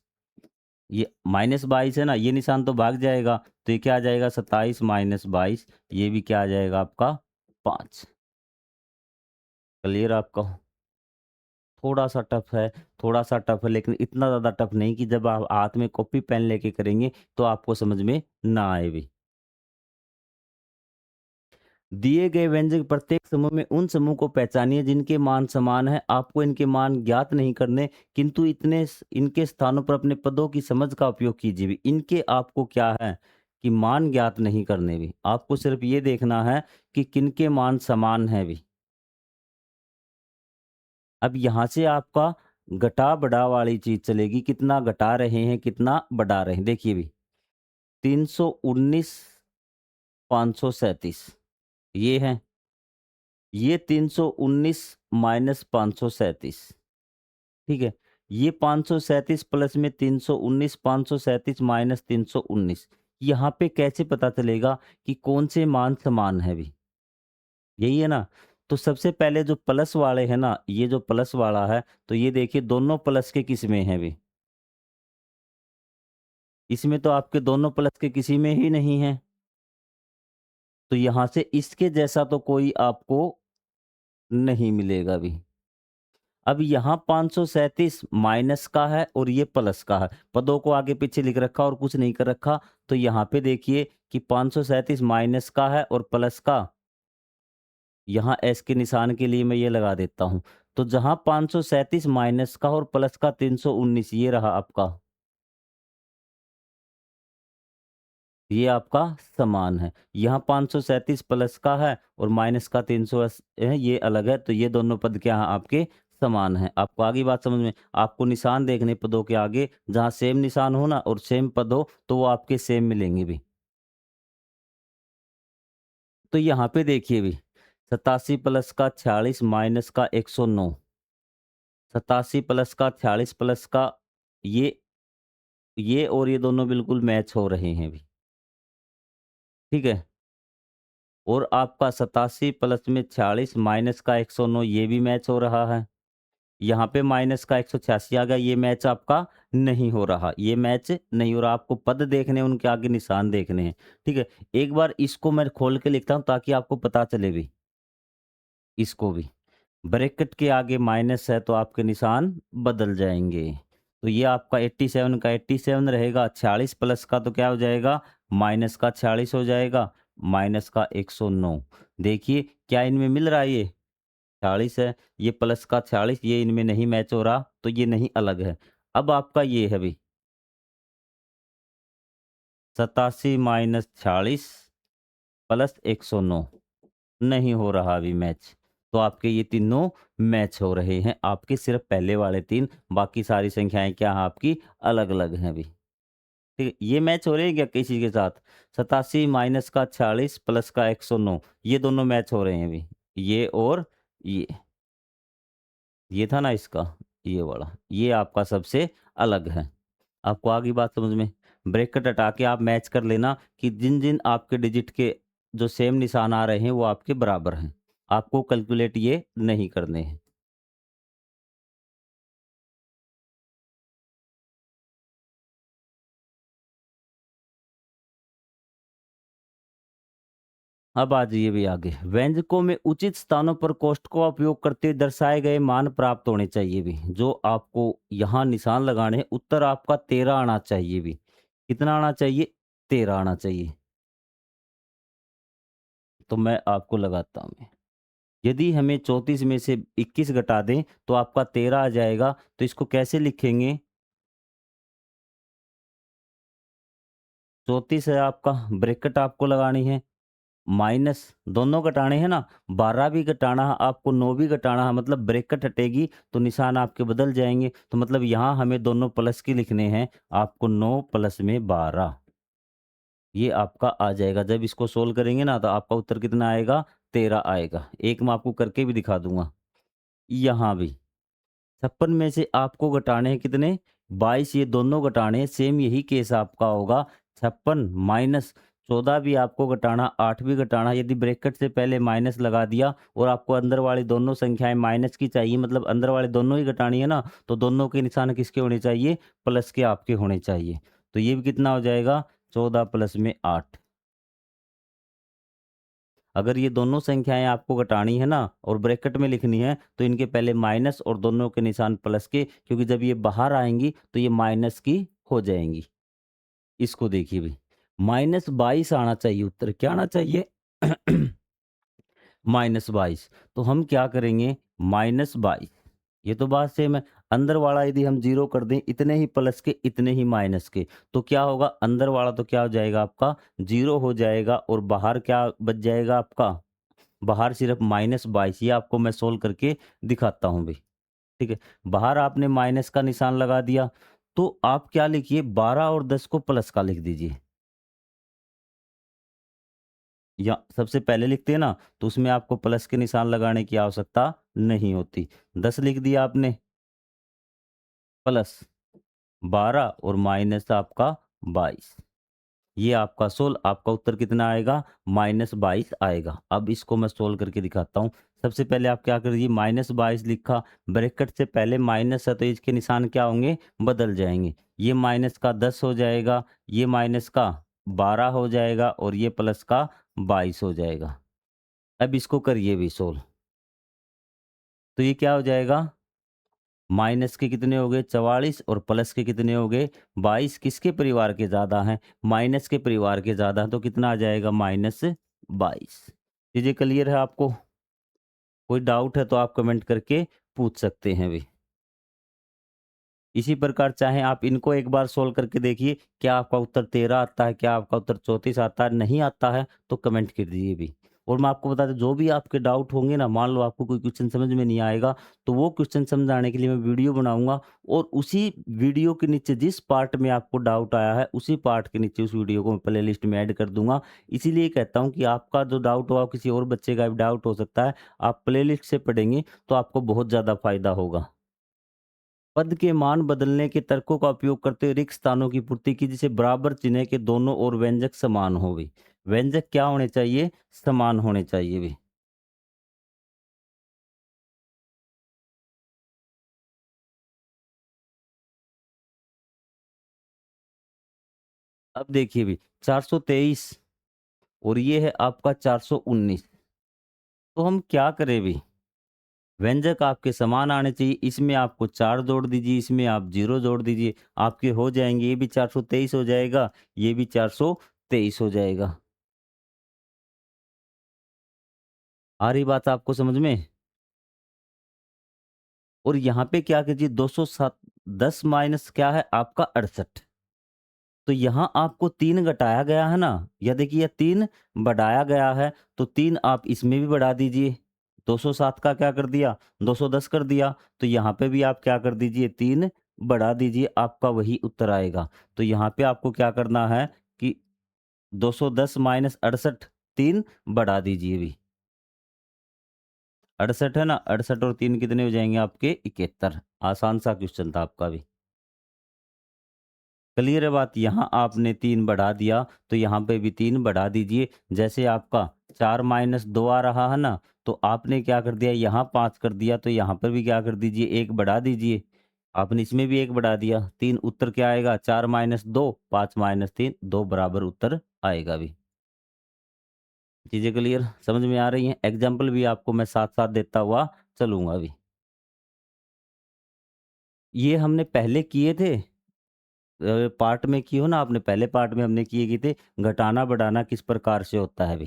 ये माइनस 22 है ना, ये निशान तो भाग जाएगा, तो ये क्या आ जाएगा? 27 माइनस 22, ये भी क्या आ जाएगा आपका? 5। क्लियर आपका? थोड़ा-सा टफ है, थोड़ा-सा टफ है, लेकिन इतना ज़्यादा टफ नहीं कि जब आप हाथ में कॉपी पेन लेके करेंगे तो आपको समझ में ना आए भी। दिए गए व्यंजक प्रत्येक समूह में उन समूह को पहचानिए जिनके मान समान हैं। आपको इनके मान ज्ञात नहीं करने, किंतु इनके स्थानों पर अपने पदों की समझ का उपयोग कीजिए भी। इनके आपको क्या है कि मान ज्ञात नहीं करने भी, आपको सिर्फ ये देखना है कि किनके मान समान हैं भी। अब यहाँ से आपका घटा-बढ़ा वाली चीज़ चलेगी, कितना घटा रहे हैं, कितना बढ़ा रहे हैं। देखिए भी, 319 537 ये है, ये 319 माइनस 537, ठीक है? ये 537 प्लस में 319, 537 माइनस 319, यहाँ पे कैसे पता चलेगा कि कौन से मान समान है अभी? यही है ना? तो सबसे पहले जो प्लस वाले हैं ना, ये जो प्लस वाला है, तो ये देखिए दोनों प्लस के किस में हैं अभी? इसमें तो आपके दोनों प्लस के किसी में ही नहीं है। तो यहाँ से इसके जैसा तो कोई आपको नहीं मिलेगा अभी। अब यहाँ 537 माइनस का है और ये प्लस का है। पदों को आगे पीछे लिख रखा और कुछ नहीं कर रखा। तो यहाँ पे देखिए कि 537 माइनस का है और प्लस का, यहाँ एस के निशान के लिए मैं ये लगा देता हूँ। तो जहाँ 537 माइनस का और प्लस का 319, ये रहा आपका। ये आपका समान है। यहाँ 537 प्लस का है और माइनस का 380 है, ये अलग है। तो ये दोनों पद क्या हैं आपके? समान हैं। आपको आगे बात समझ में? आपको निशान देखने पदों के आगे, जहाँ सेम निशान हो ना और सेम पद हो, तो वो आपके सेम मिलेंगे भी। तो यहाँ पे देखिए भी, 87 प्लस का 46 माइनस का 109, 87 प्लस का 46 प्लस का, ये और ये दोनों बिल्कुल मैच हो रहे हैं अभी, ठीक है? और आपका 87 प्लस में 46 माइनस का 109, ये भी मैच हो रहा है। यहाँ पे माइनस का 186 आ गया, ये मैच आपका नहीं हो रहा, ये मैच नहीं हो रहा। आपको पद देखने हैं, उनके आगे निशान देखने हैं, ठीक है? एक बार इसको मैं खोल के लिखता हूँ ताकि आपको पता चले भी, इसको भी। ब्रैकेट के आगे माइनस है तो आपके निशान बदल जाएँगे। तो ये आपका 87 का 87 रहेगा, 46 प्लस का तो क्या हो जाएगा? माइनस का 46 हो जाएगा, माइनस का 109। देखिए क्या इनमें मिल रहा है ये? 40 है, ये प्लस का 46, ये इनमें नहीं मैच हो रहा, तो ये नहीं अलग है। अब आपका ये है भई, 87 माइनस 46 प्लस 109, नहीं हो रहा अभी मैच। तो आपके ये तीनों मैच हो रहे हैं, आपके सिर्फ़ पहले वाले 3, बाकी सारी संख्याएँ क्या हैं आपकी? अलग-अलग हैं अभी। ठीक है, ये मैच हो रहे हैं क्या किसी के साथ? 87 माइनस का 46 प्लस का 109, ये दोनों मैच हो रहे हैं अभी। ये और ये। ये था ना इसका, ये वाला, ये आपका सबसे अलग है। आपको आ गई बात समझ में? ब्रैकेट हटा के आप मैच कर लेना कि जिन-जिन आपके डिजिट के जो सेम निशान आ रहे हैं, वो आपके बराबर हैं। आपको कैलकुलेट ये नहीं करने हैं। अब आ जाइए भी आगे। व्यंजकों में उचित स्थानों पर कोष्ठक का उपयोग करते हुए दर्शाए गए मान प्राप्त होने चाहिए भी। जो आपको यहाँ निशान लगाने हैं, उत्तर आपका 13 आना चाहिए भी। कितना आना चाहिए? 13 आना चाहिए। तो मैं आपको लगाता हूँ मैं। यदि हमें 34 में से 21 घटा दें तो आपका 13 आ जाएगा। तो इसको कैसे लिखेंगे? 34 है आपका, ब्रैकेट आपको लगानी है, माइनस दोनों घटाने हैं ना, 12 भी घटाना है आपको, 9 भी घटाना है, मतलब ब्रैकेट हटेगी तो निशान आपके बदल जाएँगे। तो मतलब यहाँ हमें दोनों प्लस के लिखने हैं, आपको 9 प्लस में 12, ये आपका आ जाएगा। जब इसको सोल्व करेंगे ना तो आपका उत्तर कितना आएगा? 13 आएगा। एक मैं आपको करके भी दिखा दूँगा। यहाँ भी 56 में से आपको घटाने हैं कितने? 22, ये दोनों घटाने हैं, सेम यही केस आपका होगा। 56 माइनस 14 भी आपको घटाना, 8 भी घटाना। यदि ब्रैकेट से पहले माइनस लगा दिया और आपको अंदर वाली दोनों संख्याएँ माइनस की चाहिए, मतलब अंदर वाले दोनों ही घटानी है ना, तो दोनों के निशान किसके होने चाहिए? प्लस के आपके होने चाहिए। तो ये भी कितना हो जाएगा? 14 प्लस में 8। अगर ये दोनों संख्याएँ आपको घटानी है ना और ब्रैकेट में लिखनी है, तो इनके पहले माइनस और दोनों के निशान प्लस के, क्योंकि जब ये बाहर आएँगी तो ये माइनस की हो जाएँगी। इसको देखिए भई, -22 आना चाहिए उत्तर, क्या आना चाहिए? -22। तो हम क्या करेंगे? -22, ये तो बात सेम है। अंदर वाला यदि हम 0 कर दें, इतने ही प्लस के, इतने ही माइनस के, तो क्या होगा? अंदर वाला तो क्या हो जाएगा आपका? 0 हो जाएगा और बाहर क्या बच जाएगा आपका? बाहर सिर्फ -22, ये आपको मैं सोल्व करके दिखाता हूँ भई, ठीक है? बाहर आपने माइनस का निशान लगा दिया, तो आप क्या लिखिए? 12 और 10 को प्लस का लिख दीजिए। या सबसे पहले लिखते हैं ना, तो उसमें आपको प्लस के निशान लगाने की आवश्यकता नहीं होती। 10 लिख दिया आपने, प्लस 12 और माइनस आपका 22। ये आपका आपका उत्तर कितना आएगा? -22 आएगा। अब इसको मैं सोल्व करके दिखाता हूँ। सबसे पहले आप क्या करिए, -22 लिखा, ब्रैकेट से पहले माइनस है तो इसके निशान क्या होंगे? बदल जाएँगे। ये माइनस का 10 हो जाएगा, ये माइनस का 12 हो जाएगा और ये प्लस का 22 हो जाएगा। अब इसको करिए भी सोल्व। तो ये क्या हो जाएगा? माइनस के कितने हो गए? 44 और प्लस के कितने हो गए? 22। किसके परिवार के ज़्यादा हैं? माइनस के परिवार के ज़्यादा हैं, तो कितना आ जाएगा? -22। चीज़ें क्लियर है आपको? कोई डाउट है तो आप कमेंट करके पूछ सकते हैं भी। इसी प्रकार चाहे आप इनको एक बार सोल्व करके देखिए, क्या आपका उत्तर 13 आता है, क्या आपका उत्तर 34 आता है? नहीं आता है तो कमेंट कर दीजिए भी। और मैं आपको बता दूं, जो भी आपके डाउट होंगे ना, मान लो आपको कोई क्वेश्चन समझ में नहीं आएगा, तो वो क्वेश्चन समझाने के लिए मैं वीडियो बनाऊंगा, और उसी वीडियो के नीचे जिस पार्ट में आपको डाउट आया है, उसी पार्ट के नीचे उस वीडियो को मैं प्ले लिस्ट में ऐड कर दूंगा। इसीलिए कहता हूँ कि आपका जो डाउट हो, किसी और बच्चे का भी डाउट हो सकता है, आप प्ले लिस्ट से पढ़ेंगे तो आपको बहुत ज़्यादा फायदा होगा। पद के मान बदलने के तर्कों का उपयोग करते हुए रिक्त स्थानों की पूर्ति की, जिसे बराबर चिन्ह के दोनों ओर व्यंजक समान हो भी। व्यंजक क्या होने चाहिए? समान होने चाहिए भी। अब देखिए भी, 423 और ये है आपका 419। तो हम क्या करें भी, व्यंजक आपके समान आने चाहिए। इसमें आपको 4 जोड़ दीजिए, इसमें आप 0 जोड़ दीजिए, आपके हो जाएंगे। ये भी 423 हो जाएगा, ये भी 423 हो जाएगा। आ रही बात आपको समझ में? और यहाँ पे क्या कीजिए, 207, 10 माइनस क्या है आपका 68। तो यहाँ आपको 3 घटाया गया है ना, या देखिए 3 बढ़ाया गया है, तो 3 आप इसमें भी बढ़ा दीजिए। 207 का क्या कर दिया? 210 कर दिया। तो यहाँ पे भी आप क्या कर दीजिए? 3 बढ़ा दीजिए, आपका वही उत्तर आएगा। तो यहाँ पे आपको क्या करना है कि 210 माइनस 68, 3 बढ़ा दीजिए भी। 68 है ना, 68 और 3 कितने हो जाएंगे आपके? 71। आसान सा क्वेश्चन था आपका भी। क्लियर है बात? यहाँ आपने 3 बढ़ा दिया, तो यहाँ पे भी 3 बढ़ा दीजिए। जैसे आपका 4 माइनस 2 आ रहा है ना, तो आपने क्या कर दिया? यहाँ 5 कर दिया, तो यहाँ पर भी क्या कर दीजिए? 1 बढ़ा दीजिए। आपने इसमें भी 1 बढ़ा दिया। 3 उत्तर क्या आएगा? 4 माइनस 2, 5 माइनस 3, 2 बराबर उत्तर आएगा भी। चीज़ें क्लियर समझ में आ रही हैं? एग्ज़ाम्पल भी आपको मैं साथ-साथ देता हुआ चलूँगा अभी। ये हमने पहले किए थे, पार्ट में किए हो ना आपने, पहले पार्ट में हमने किए थे, घटाना-बढ़ाना किस प्रकार से होता है अभी,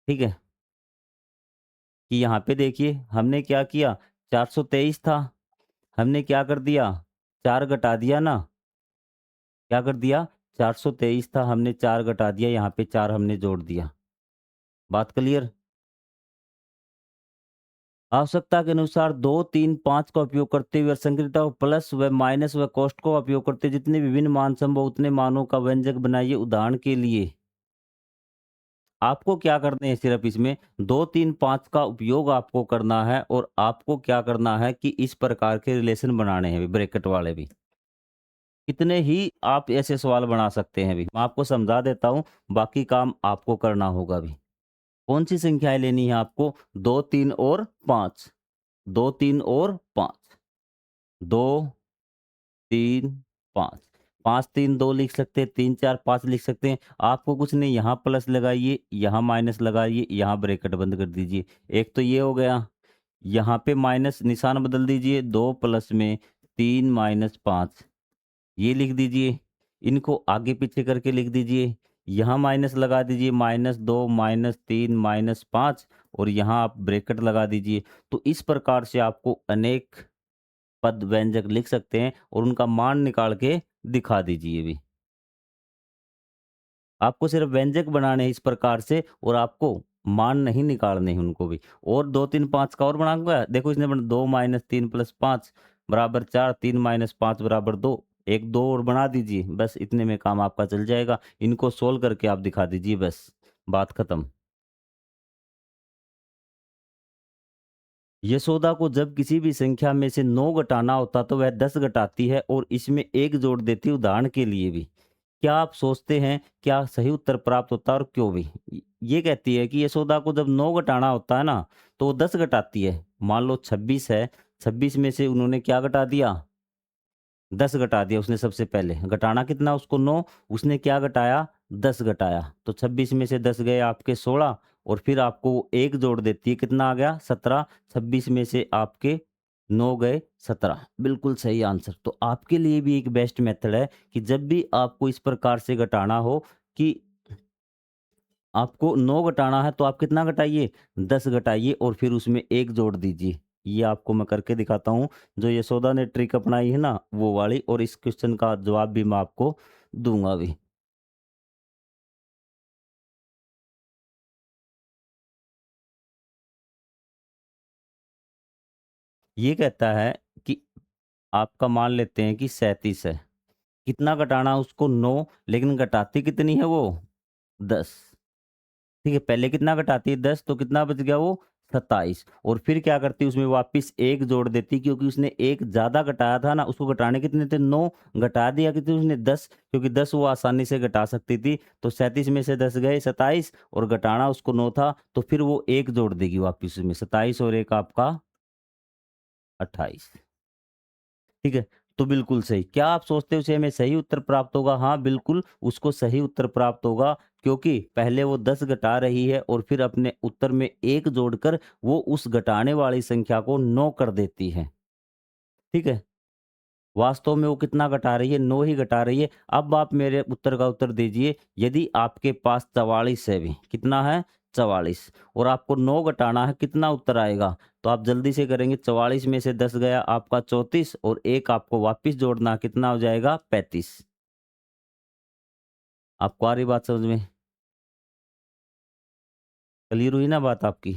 ठीक है? कि यहाँ पे देखिए हमने क्या किया, 423 था, हमने क्या कर दिया? 4 घटा दिया ना, क्या कर दिया? 423 था, हमने 4 घटा दिया, यहाँ पे 4 हमने जोड़ दिया। बात क्लियर? आवश्यकता के अनुसार 2, 3, 5 का उपयोग करते हुए असंक्रियता को प्लस व माइनस व कोष्ठक का उपयोग करते हुए जितने विभिन्न मान संभव उतने मानों का व्यंजक बनाइए। उदाहरण के लिए आपको क्या करने हैं, सिर्फ इसमें 2, 3, 5 का उपयोग आपको करना है, और आपको क्या करना है कि इस प्रकार के रिलेशन बनाने हैं, ब्रैकेट वाले भी। कितने ही आप ऐसे सवाल बना सकते हैं अभी। मैं आपको समझा देता हूँ, बाकी काम आपको करना होगा अभी। कौन सी संख्याएँ लेनी है आपको? 2, 3 और 5। 2, 3 और 5। 2, 3, 5। 5, 3, 2 लिख सकते हैं, 3, 4, 5 लिख सकते हैं। आपको कुछ नहीं, यहाँ प्लस लगाइए, यहाँ माइनस लगाइए, यहाँ ब्रैकेट बंद कर दीजिए। एक तो ये हो गया। यहाँ पे माइनस निशान बदल दीजिए, 2 प्लस में 3 माइनस 5, ये लिख दीजिए। इनको आगे पीछे करके लिख दीजिए। यहाँ माइनस लगा दीजिए, -2 -3 -5, और यहाँ आप ब्रैकेट लगा दीजिए। तो इस प्रकार से आपको अनेक पद व्यंजक लिख सकते हैं, और उनका मान निकाल के दिखा दीजिए भी। आपको सिर्फ व्यंजक बनाने हैं इस प्रकार से, और आपको मान नहीं निकालने हैं उनको भी। और 2, 3, 5 का और बनाऊँगा। देखो इसने 2 - 3 + 5 = 4, 3 - 5 = 2। 1 2 और बना दीजिए, बस इतने में काम आपका चल जाएगा। इनको सोल्व करके आप दिखा दीजिए बस, बात खत्म। यशोदा को जब किसी भी संख्या में से 9 घटाना होता तो वह 10 घटाती है और इसमें 1 जोड़ देती है उदाहरण के लिए भी। क्या आप सोचते हैं क्या सही उत्तर प्राप्त होता है और क्यों भी? ये कहती है कि यशोदा को जब 9 घटाना होता है ना, तो वो 10 घटाती है। मान लो 26 है, 26 में से उन्होंने क्या घटा दिया? 10 घटा दिया उसने सबसे पहले। घटाना कितना उसको 9, उसने क्या घटाया? 10 घटाया। तो 26 में से 10 गए आपके 16 और फिर आपको 1 जोड़ देती है, कितना आ गया? 17। 26 में से आपके 9 गए 17। बिल्कुल सही आंसर। तो आपके लिए भी एक बेस्ट मेथड है कि जब भी आपको इस प्रकार से घटाना हो कि आपको 9 घटाना है तो आप कितना घटाइए? 10 घटाइए और फिर उसमें 1 जोड़ दीजिए। ये आपको मैं करके दिखाता हूँ। जो यशोदा ने ट्रिक अपनाई है ना, वो वाली, और इस क्वेश्चन का जवाब भी मैं आपको दूँगा अभी। ये कहता है कि आपका मान लेते हैं कि 37 है। कितना घटाना है उसको? 9, लेकिन घटाती कितनी है वो? 10। ठीक है, पहले कितना घटाती है? 10, तो कितना बच गया वो? 27। और फिर क्या करती है? उसमें वापस 1 जोड़ देती, क्योंकि उसने 1 ज़्यादा घटाया था ना, उसको घटाने कितने थे? 9, घटा दिया कितने उसने? 10, क्योंकि 10 वो आसानी से घटा सकती थी। तो 37 में से 10 गए 27 और घटाना उसको 9 था, तो फिर वो 1 जोड़ देगी वापस उसमें। 27 और 1 आपका 28। ठीक है? तो बिल्कुल सही। क्या आप सोचते हो उसे हमें सही उत्तर प्राप्त होगा? हाँ, बिल्कुल, उसको सही उत्तर प्राप्त होगा, क्योंकि पहले वो 10 घटा रही है और फिर अपने उत्तर में 1 जोड़कर वो उस घटाने वाली संख्या को 9 कर देती है। ठीक है? वास्तव में वो कितना घटा रही है? 9 ही घटा रही है। अब आप मेरे उत्तर का उत्तर दीजिए, यदि आपके पास 44 है भी, कितना है? 44, और आपको 9 घटाना है, कितना उत्तर आएगा? तो आप जल्दी से करेंगे, 44 में से 10 गया आपका 34 और 1 आपको वापस जोड़ना है, कितना हो जाएगा? 35। आपको आ रही बात समझ में? क्लियर हुई ना बात आपकी?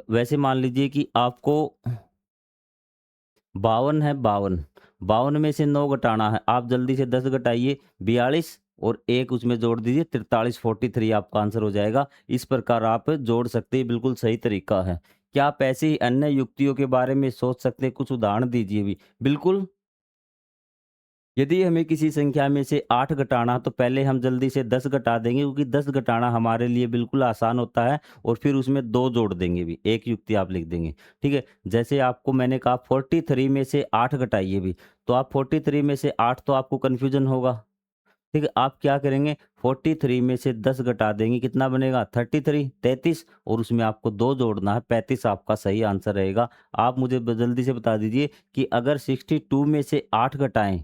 वैसे मान लीजिए कि आपको 52 है, 52, 52 में से 9 घटाना है, आप जल्दी से 10 घटाइए, 42 और 1 उसमें जोड़ दीजिए, 43, 43 आपका आंसर हो जाएगा। इस प्रकार आप जोड़ सकते हैं, बिल्कुल सही तरीका है। क्या आप ऐसी ही अन्य युक्तियों के बारे में सोच सकते हैं? कुछ उदाहरण दीजिए भी। बिल्कुल। यदि हमें किसी संख्या में से 8 घटाना, तो पहले हम जल्दी से 10 घटा देंगे, क्योंकि 10 घटाना हमारे लिए बिल्कुल आसान होता है, और फिर उसमें 2 जोड़ देंगे भी, एक युक्ति आप लिख देंगे। ठीक है? जैसे आपको मैंने कहा 43 में से 8 घटाइए भी, तो आप 43 में से 8 तो आपको कन्फ्यूज़न होगा। ठीक है? आप क्या करेंगे? 43 में से 10 घटा देंगे, कितना बनेगा? 33, 33, और उसमें आपको 2 जोड़ना है, 35 आपका सही आंसर रहेगा। आप मुझे जल्दी से बता दीजिए कि अगर 62 में से 8 घटाएँ,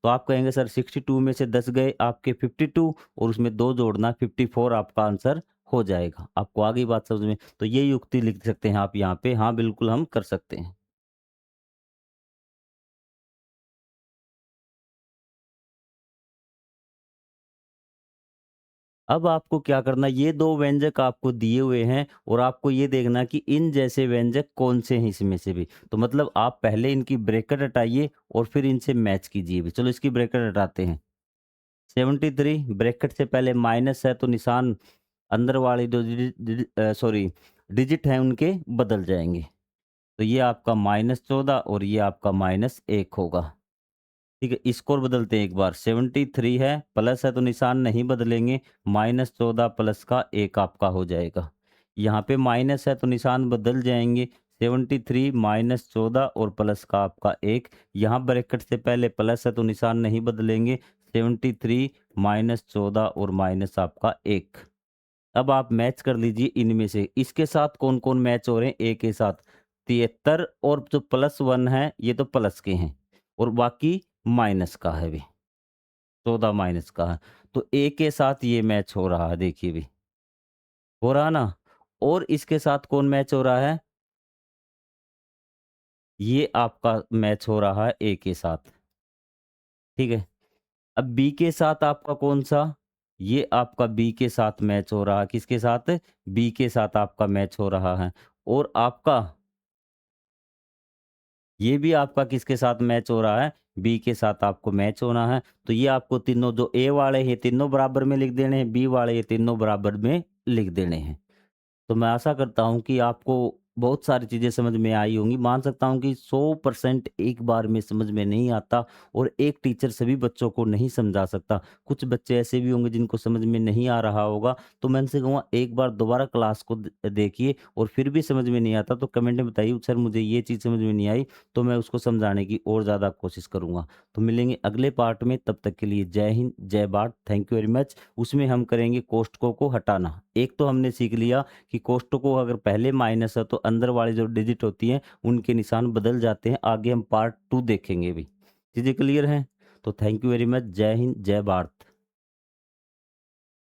तो आप कहेंगे सर 62 में से 10 गए आपके 52 और उसमें 2 जोड़ना, 54 आपका आंसर हो जाएगा। आपको आ गई बात समझ में? तो ये युक्ति लिख सकते हैं आप यहाँ पे। हाँ, बिल्कुल हम कर सकते हैं। अब आपको क्या करना है, ये 2 व्यंजक आपको दिए हुए हैं और आपको ये देखना है कि इन जैसे व्यंजक कौन से हैं इसमें से भी। तो मतलब आप पहले इनकी ब्रैकेट हटाइए और फिर इनसे मैच कीजिए भी। चलो इसकी ब्रैकेट हटाते हैं। 73 ब्रैकेट से पहले माइनस है, तो निशान अंदर वाली जो डिजिट हैं उनके बदल जाएँगे। तो ये आपका -14 और ये आपका -1 होगा। ठीक है, इसको और बदलते हैं एक बार। 73 है, प्लस है तो निशान नहीं बदलेंगे, -14 प्लस का 1 आपका हो जाएगा। यहाँ पे माइनस है तो निशान बदल जाएँगे, 73 -14 और प्लस का आपका 1। यहाँ ब्रैकेट से पहले प्लस है तो निशान नहीं बदलेंगे, 73 -14 और माइनस आपका 1। अब आप मैच कर लीजिए इनमें से, इसके साथ कौन-कौन मैच हो रहे हैं? ए के साथ 73, और जो +1 है, ये तो प्लस के हैं और बाकी माइनस का है भी, 14 माइनस का है। तो ए के साथ ये मैच हो रहा है, देखिए भी, हो रहा ना? और इसके साथ कौन मैच हो रहा है? ये आपका मैच हो रहा है ए के साथ, ठीक है? अब बी के साथ आपका कौन-सा? ये आपका बी के साथ मैच हो रहा है, किसके साथ? बी के साथ आपका मैच हो रहा है, और आपका ये भी आपका किसके साथ मैच हो रहा है? बी के साथ आपको मैच होना है। तो ये आपको तीनों जो ए वाले हैं तीनों बराबर में लिख देने हैं, बी वाले ये तीनों बराबर में लिख देने हैं। तो मैं आशा करता हूँ कि आपको बहुत सारी चीज़ें समझ में आई होंगी। मान सकता हूँ कि 100% एक बार में समझ में नहीं आता और एक टीचर सभी बच्चों को नहीं समझा सकता। कुछ बच्चे ऐसे भी होंगे जिनको समझ में नहीं आ रहा होगा, तो मैं उनसे कहूँगा एक बार दोबारा क्लास को देखिए और फिर भी समझ में नहीं आता तो कमेंट में बताइए सर मुझे ये चीज़ समझ में नहीं आई, तो मैं उसको समझाने की और ज़्यादा कोशिश करूँगा। तो मिलेंगे अगले पार्ट में, तब तक के लिए जय हिंद, जय Bharat, thank you very much. उसमें हम करेंगे कोष्ठकों को हटाना। एक तो हमने सीख लिया कि कोष्ठकों अगर पहले माइनस है तो अंदर वाली जो डिजिट होती हैं उनके निशान बदल जाते हैं। आगे हम पार्ट 2 देखेंगे भी। चीज़ें क्लियर हैं? तो थैंक यू वेरी मच। जय हिंद, जय भारत।